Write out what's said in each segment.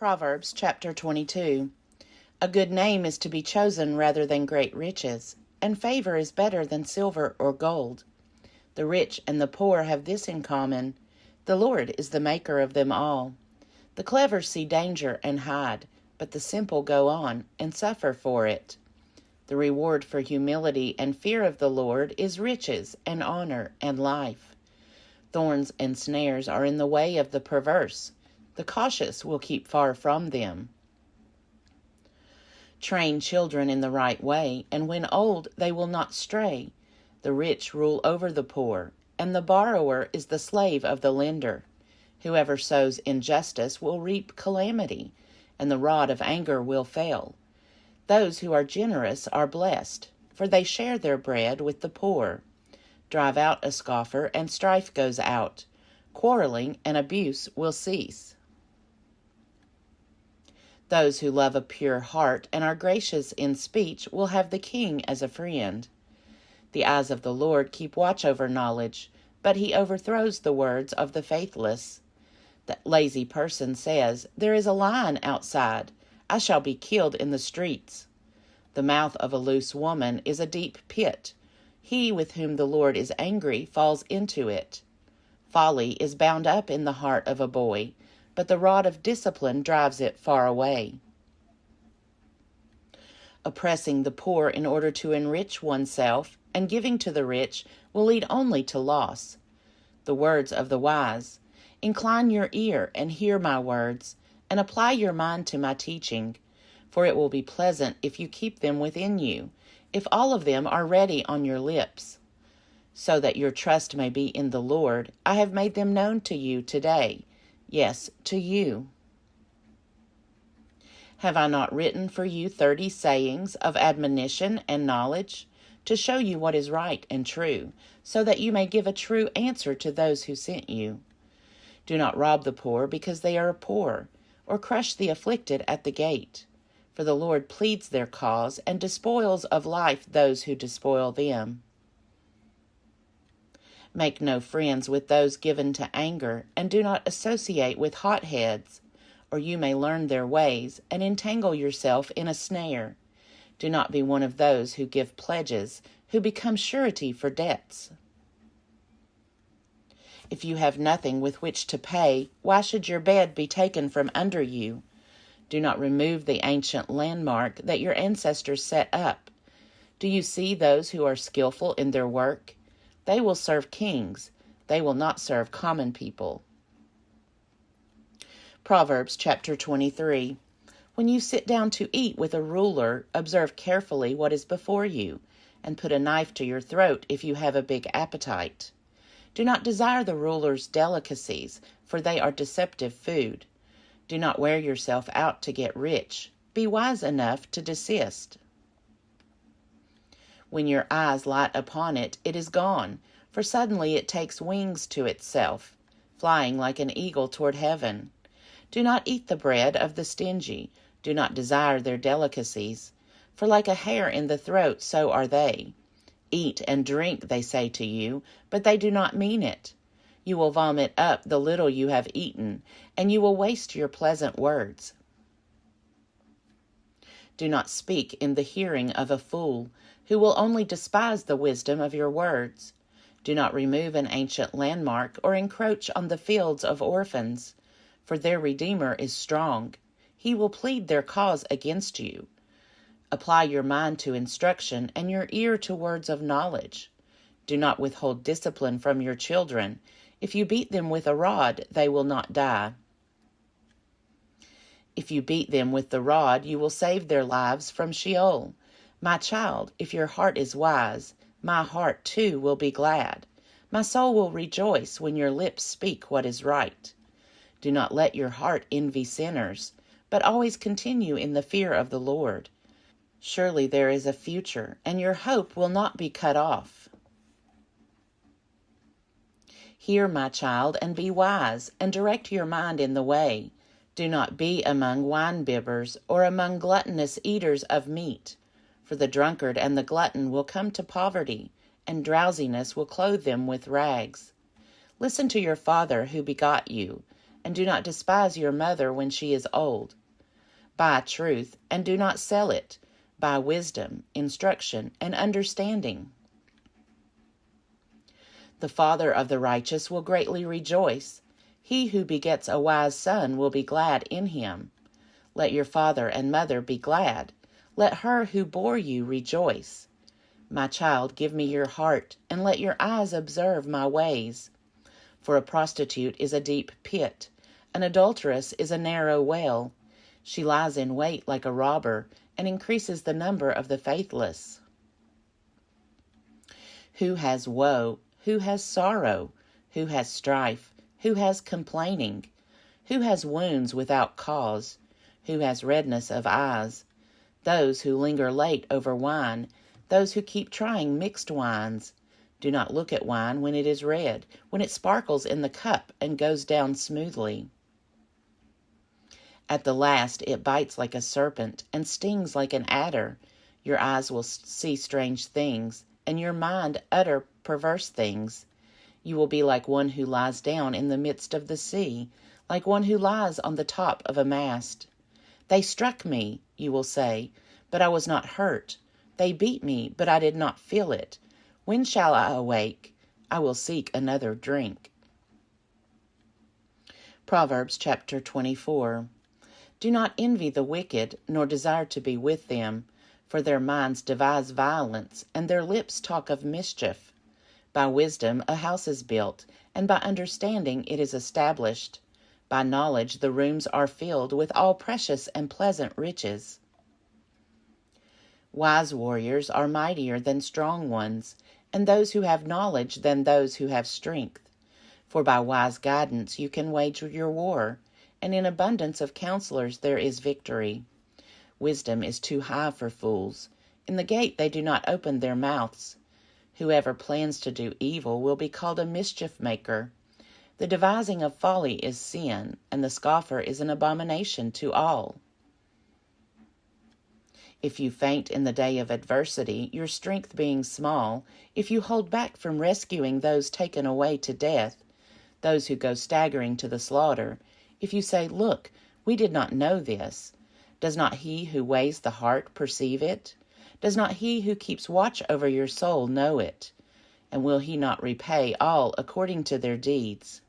Proverbs chapter 22. A good name is to be chosen rather than great riches, and favor is better than silver or gold. The rich and the poor have this in common: the Lord is the maker of them all. The clever see danger and hide, but the simple go on and suffer for it. The reward for humility and fear of the Lord is riches and honor and life. Thorns and snares are in the way of the perverse. The cautious will keep far from them. Train children in the right way, and when old they will not stray. The rich rule over the poor, and the borrower is the slave of the lender. Whoever sows injustice will reap calamity, and the rod of anger will fail. Those who are generous are blessed, for they share their bread with the poor. Drive out a scoffer, and strife goes out. Quarreling and abuse will cease. Those who love a pure heart and are gracious in speech will have the king as a friend. The eyes of the Lord keep watch over knowledge, but he overthrows the words of the faithless. The lazy person says, "There is a lion outside. I shall be killed in the streets." The mouth of a loose woman is a deep pit. He with whom the Lord is angry falls into it. Folly is bound up in the heart of a boy, but the rod of discipline drives it far away. Oppressing the poor in order to enrich oneself and giving to the rich will lead only to loss. The words of the wise: "Incline your ear and hear my words, and apply your mind to my teaching, for it will be pleasant if you keep them within you, if all of them are ready on your lips. So that your trust may be in the Lord, I have made them known to you today. Yes, to you. Have I not written for you 30 sayings of admonition and knowledge, to show you what is right and true, so that you may give a true answer to those who sent you? Do not rob the poor because they are poor, or crush the afflicted at the gate. For the Lord pleads their cause and despoils of life those who despoil them. Make no friends with those given to anger, and do not associate with hotheads, or you may learn their ways and entangle yourself in a snare. Do not be one of those who give pledges, who become surety for debts. If you have nothing with which to pay, why should your bed be taken from under you? Do not remove the ancient landmark that your ancestors set up. Do you see those who are skillful in their work? They will serve kings. They will not serve common people. Proverbs chapter 23. When you sit down to eat with a ruler, observe carefully what is before you, and put a knife to your throat if you have a big appetite. Do not desire the ruler's delicacies, for they are deceptive food. Do not wear yourself out to get rich. Be wise enough to desist. When your eyes light upon it, it is gone, for suddenly it takes wings to itself, flying like an eagle toward heaven. Do not eat the bread of the stingy. Do not desire their delicacies, for like a hair in the throat, so are they. Eat and drink, they say to you, but they do not mean it. You will vomit up the little you have eaten, and you will waste your pleasant words. Do not speak in the hearing of a fool, who will only despise the wisdom of your words. Do not remove an ancient landmark or encroach on the fields of orphans, for their Redeemer is strong. He will plead their cause against you. Apply your mind to instruction and your ear to words of knowledge. Do not withhold discipline from your children. If you beat them with a rod, they will not die. If you beat them with the rod, you will save their lives from Sheol. My child, if your heart is wise, my heart too will be glad. My soul will rejoice when your lips speak what is right. Do not let your heart envy sinners, but always continue in the fear of the Lord. Surely there is a future, and your hope will not be cut off. Hear, my child, and be wise, and direct your mind in the way. Do not be among wine-bibbers or among gluttonous eaters of meat, for the drunkard and the glutton will come to poverty, and drowsiness will clothe them with rags. Listen to your father who begot you, and do not despise your mother when she is old. Buy truth, and do not sell it. Buy wisdom, instruction, and understanding. The father of the righteous will greatly rejoice. He who begets a wise son will be glad in him. Let your father and mother be glad. Let her who bore you rejoice. My child, give me your heart, and let your eyes observe my ways. For a prostitute is a deep pit, an adulteress is a narrow well. She lies in wait like a robber, and increases the number of the faithless. Who has woe? Who has sorrow? Who has strife? Who has complaining? Who has wounds without cause? Who has redness of eyes? Those who linger late over wine, those who keep trying mixed wines. Do not look at wine when it is red, when it sparkles in the cup and goes down smoothly. At the last it bites like a serpent and stings like an adder. Your eyes will see strange things, and your mind utter perverse things. You will be like one who lies down in the midst of the sea, like one who lies on the top of a mast. They struck me, you will say, but I was not hurt. They beat me, but I did not feel it. When shall I awake? I will seek another drink. Proverbs chapter 24. Do not envy the wicked, nor desire to be with them, for their minds devise violence, and their lips talk of mischief. By wisdom a house is built, and by understanding it is established. By knowledge the rooms are filled with all precious and pleasant riches. Wise warriors are mightier than strong ones, and those who have knowledge than those who have strength. For by wise guidance you can wage your war, and in abundance of counselors there is victory. Wisdom is too high for fools. In the gate they do not open their mouths. Whoever plans to do evil will be called a mischief maker. The devising of folly is sin, and the scoffer is an abomination to all. If you faint in the day of adversity, your strength being small, if you hold back from rescuing those taken away to death, those who go staggering to the slaughter, if you say, "Look, we did not know this," does not he who weighs the heart perceive it? Does not he who keeps watch over your soul know it? And will he not repay all according to their deeds?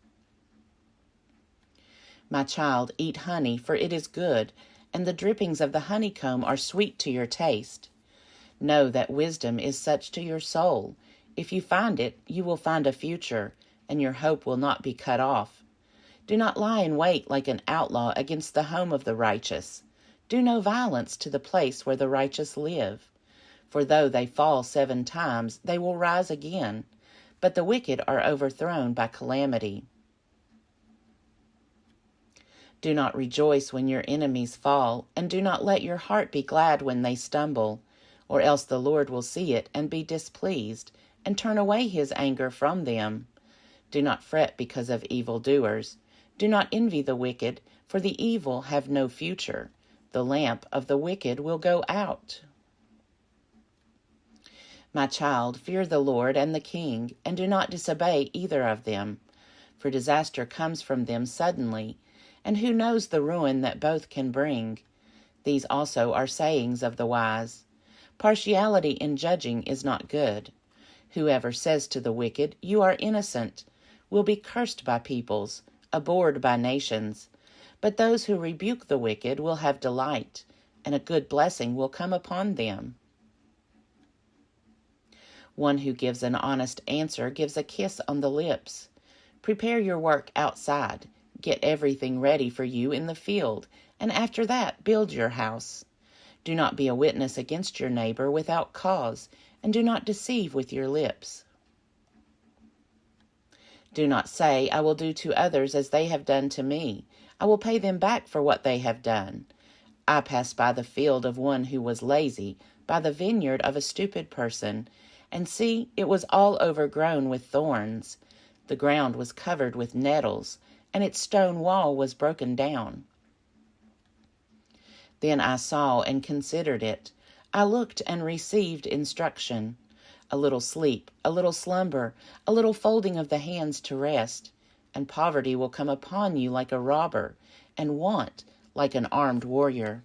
My child, eat honey, for it is good, and the drippings of the honeycomb are sweet to your taste. Know that wisdom is such to your soul. If you find it, you will find a future, and your hope will not be cut off. Do not lie in wait like an outlaw against the home of the righteous. Do no violence to the place where the righteous live. For though they fall 7 times, they will rise again, but the wicked are overthrown by calamity. Do not rejoice when your enemies fall, and do not let your heart be glad when they stumble, or else the Lord will see it and be displeased, and turn away his anger from them. Do not fret because of evildoers. Do not envy the wicked, for the evil have no future. The lamp of the wicked will go out. My child, fear the Lord and the king, and do not disobey either of them, for disaster comes from them suddenly, and who knows the ruin that both can bring? These also are sayings of the wise. Partiality in judging is not good. Whoever says to the wicked, "You are innocent," will be cursed by peoples, abhorred by nations. But those who rebuke the wicked will have delight, and a good blessing will come upon them. One who gives an honest answer gives a kiss on the lips. Prepare your work outside. Get everything ready for you in the field, and after that build your house. Do not be a witness against your neighbor without cause, and do not deceive with your lips. Do not say, "I will do to others as they have done to me. I will pay them back for what they have done." I passed by the field of one who was lazy, by the vineyard of a stupid person, and see, it was all overgrown with thorns. The ground was covered with nettles, and its stone wall was broken down. Then I saw and considered it. I looked and received instruction. A little sleep, a little slumber, a little folding of the hands to rest, and poverty will come upon you like a robber, and want like an armed warrior.